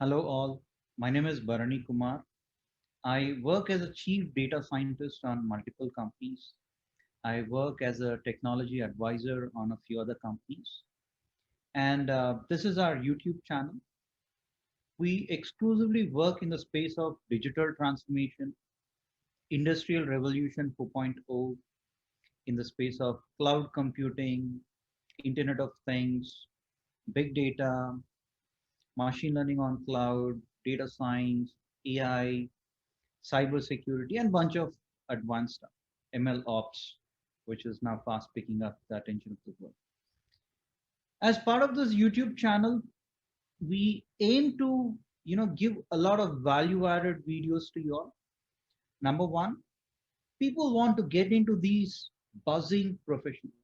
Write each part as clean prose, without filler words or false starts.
Hello all, my name is Bharani Kumar. I work as a chief data scientist on multiple companies. I work as a technology advisor on a few other companies. And this is our YouTube channel. We exclusively work in the space of digital transformation, industrial revolution 4.0, in the space of cloud computing, Internet of Things, big data, machine learning on cloud, data science, AI, cybersecurity, and bunch of advanced stuff, ML ops, which is now fast picking up the attention of the world. As part of this YouTube channel, we aim to give a lot of value added videos to you all. Number one, people want to get into these buzzing professions,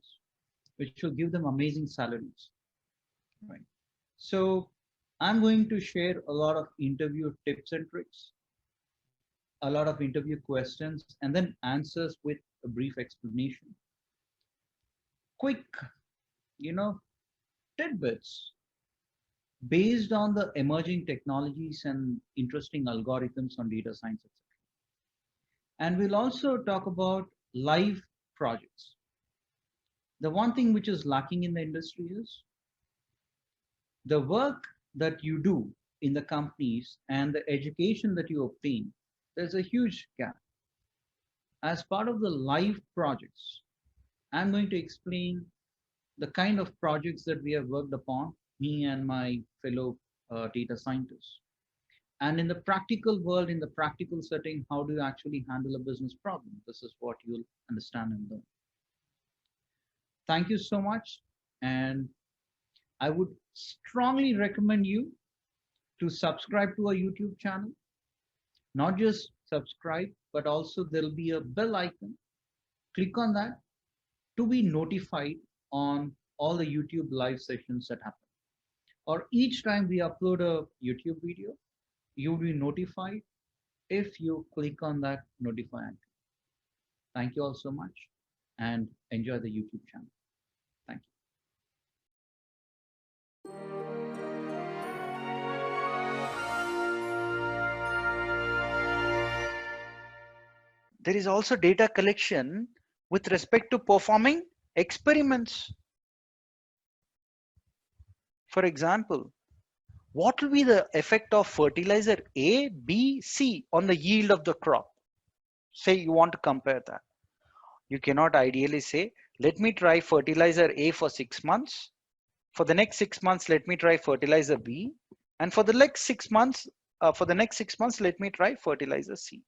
which will give them amazing salaries. Right. So I'm going to share a lot of interview tips and tricks, a lot of interview questions, and then answers with a brief explanation. Quick, you know, tidbits based on the emerging technologies and interesting algorithms on data science, etc. And we'll also talk about live projects. The one thing which is lacking in the industry is the work that you do in the companies and the education that you obtain. There's a huge gap. As part of the live projects, I'm going to explain the kind of projects that we have worked upon, me and my fellow data scientists. And in the practical world, in the practical setting, how do you actually handle a business problem? This is what you'll understand and learn. Thank you so much. And I would strongly recommend you to subscribe to our YouTube channel. Not just subscribe, but also there'll be a bell icon. Click on that to be notified on all the YouTube live sessions that happen. Or each time we upload a YouTube video, you will be notified if you click on that notify icon. Thank you all so much and enjoy the YouTube channel. Thank you. There is also data collection with respect to performing experiments. For example, what will be the effect of fertilizer A, B, C on the yield of the crop? Say you want to compare that. You cannot ideally say, let me try fertilizer A for 6 months. For the next 6 months, let me try fertilizer B. And for the next 6 months, let me try fertilizer C.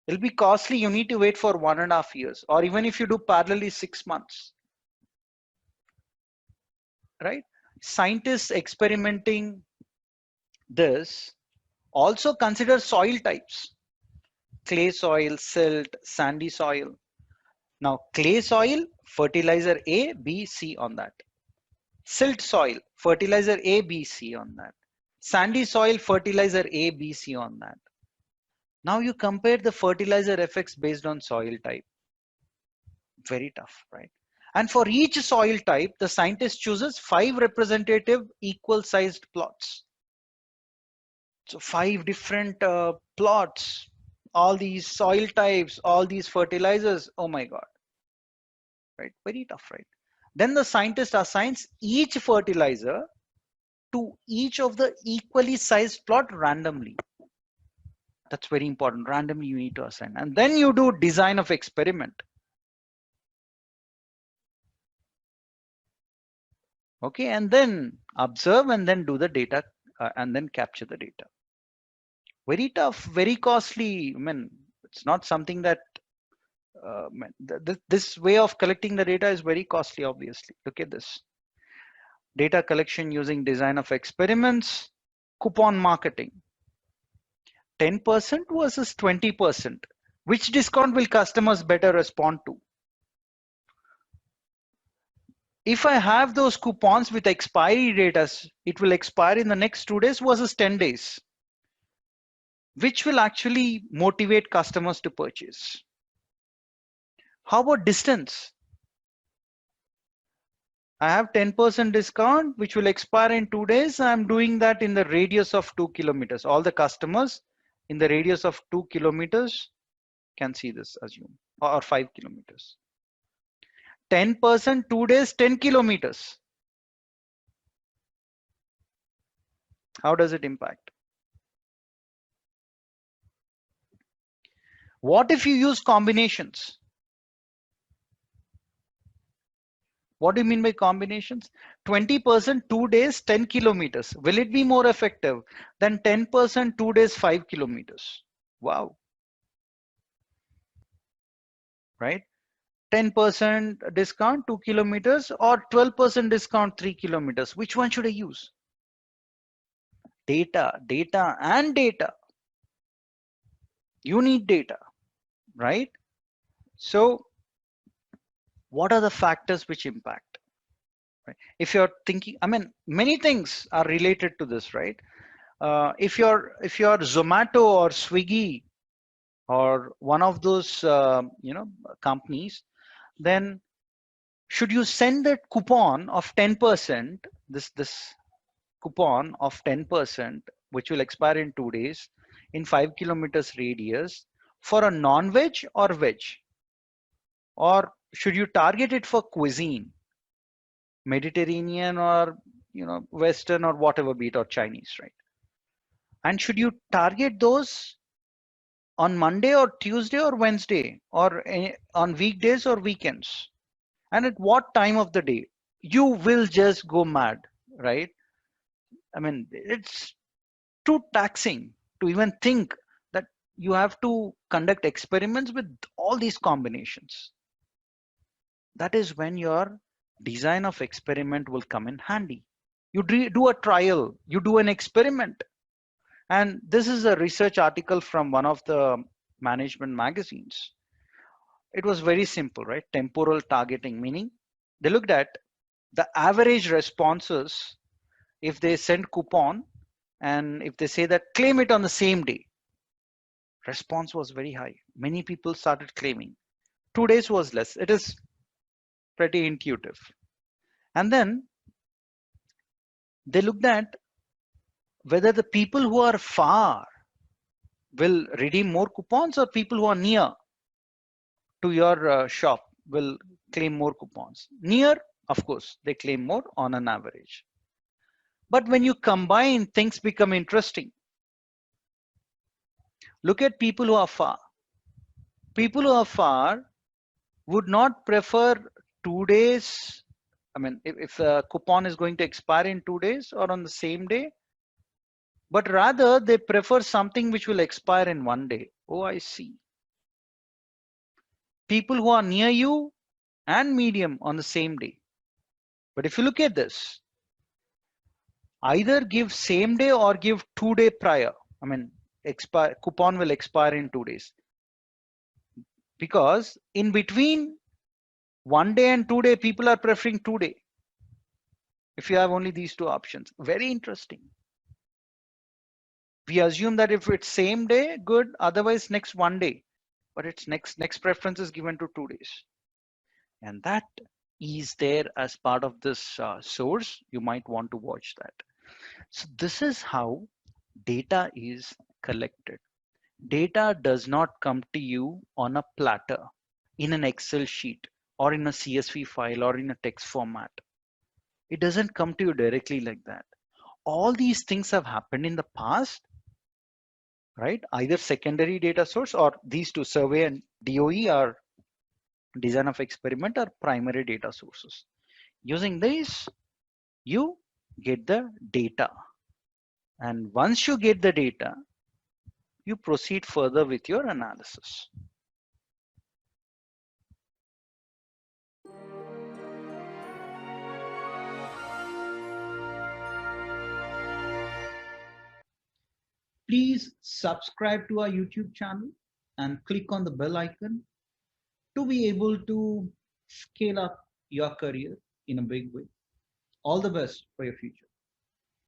It'll be costly. You need to wait for 1.5 years, or even if you do parallelly 6 months, right? Scientists experimenting this also consider soil types: clay soil, silt, sandy soil. Now, clay soil, fertilizer A, B, C on that. Silt soil, fertilizer A, B, C on that. Sandy soil, fertilizer A, B, C on that. Now you compare the fertilizer effects based on soil type. Very tough, right? And for each soil type, the scientist chooses 5 representative equal sized plots. So 5 different plots, all these soil types, all these fertilizers. Oh my God, right? Very tough, right? Then the scientist assigns each fertilizer to each of the equally sized plot randomly. That's very important. Randomly you need to assign. And then you do design of experiment. Okay, and then observe and then do the data and then capture the data. Very tough, very costly. I mean, it's not something that this way of collecting the data is very costly, obviously. Look at this. Data collection using design of experiments, coupon marketing. 10% versus 20%. Which discount will customers better respond to? If I have those coupons with expiry dates, it will expire in the next 2 days versus 10 days. Which will actually motivate customers to purchase? How about distance? I have 10% discount, which will expire in 2 days. I'm doing that in the radius of 2 kilometers. All the customers in the radius of 2 kilometers can see this, assume, or 5 kilometers. 10%, 2 days, 10 kilometers. How does it impact? What if you use combinations? What do you mean by combinations? 20%, 2 days, 10 kilometers. Will it be more effective than 10%, 2 days, 5 kilometers? Wow, right? 10% discount, 2 kilometers, or 12% discount, 3 kilometers. Which one should I use? Data, data, and data. You need data, right? So, what are the factors which impact? Right? If you're thinking, I mean, many things are related to this, right? If you're Zomato or Swiggy or one of those companies, then should you send that coupon of 10%, this coupon of 10%, which will expire in 2 days, in 5 kilometers radius, for a non-veg or veg? Or should you target it for cuisine, Mediterranean or Western or whatever, be it, or Chinese, right? And should you target those on Monday or Tuesday or Wednesday, or on weekdays or weekends? And at what time of the day? You will just go mad, right? I mean, it's too taxing to even think that you have to conduct experiments with all these combinations. That is when your design of experiment will come in handy. You do a trial, you do an experiment. And this is a research article from one of the management magazines. It was very simple, right? Temporal targeting, meaning they looked at the average responses if they send coupon, and if they say that claim it on the same day, response was very high. Many people started claiming. 2 days was less. It is pretty intuitive. And then they looked at whether the people who are far will redeem more coupons, or people who are near to your shop will claim more coupons. Near, of course, they claim more on an average. But when you combine, things become interesting. Look at people who are far. People who are far would not prefer 2 days. I mean, if a coupon is going to expire in 2 days or on the same day, but rather they prefer something which will expire in one day. Oh, I see. People who are near you and medium on the same day. But if you look at this, either give same day or give 2 day prior. I mean, coupon will expire in 2 days. Because in between 1 day and 2 day, people are preferring 2 day. If you have only these two options, very interesting. We assume that if it's same day, good, otherwise next 1 day, but it's next preference is given to 2 days. And that is there as part of this source. You might want to watch that. So this is how data is collected. Data does not come to you on a platter, in an Excel sheet, or in a CSV file, or in a text format. It doesn't come to you directly like that. All these things have happened in the past, right? Either secondary data source, or these two, survey and DOE, are design of experiment, are primary data sources. Using this, you get the data. And once you get the data, you proceed further with your analysis. Please subscribe to our YouTube channel and click on the bell icon to be able to scale up your career in a big way. All the best for your future.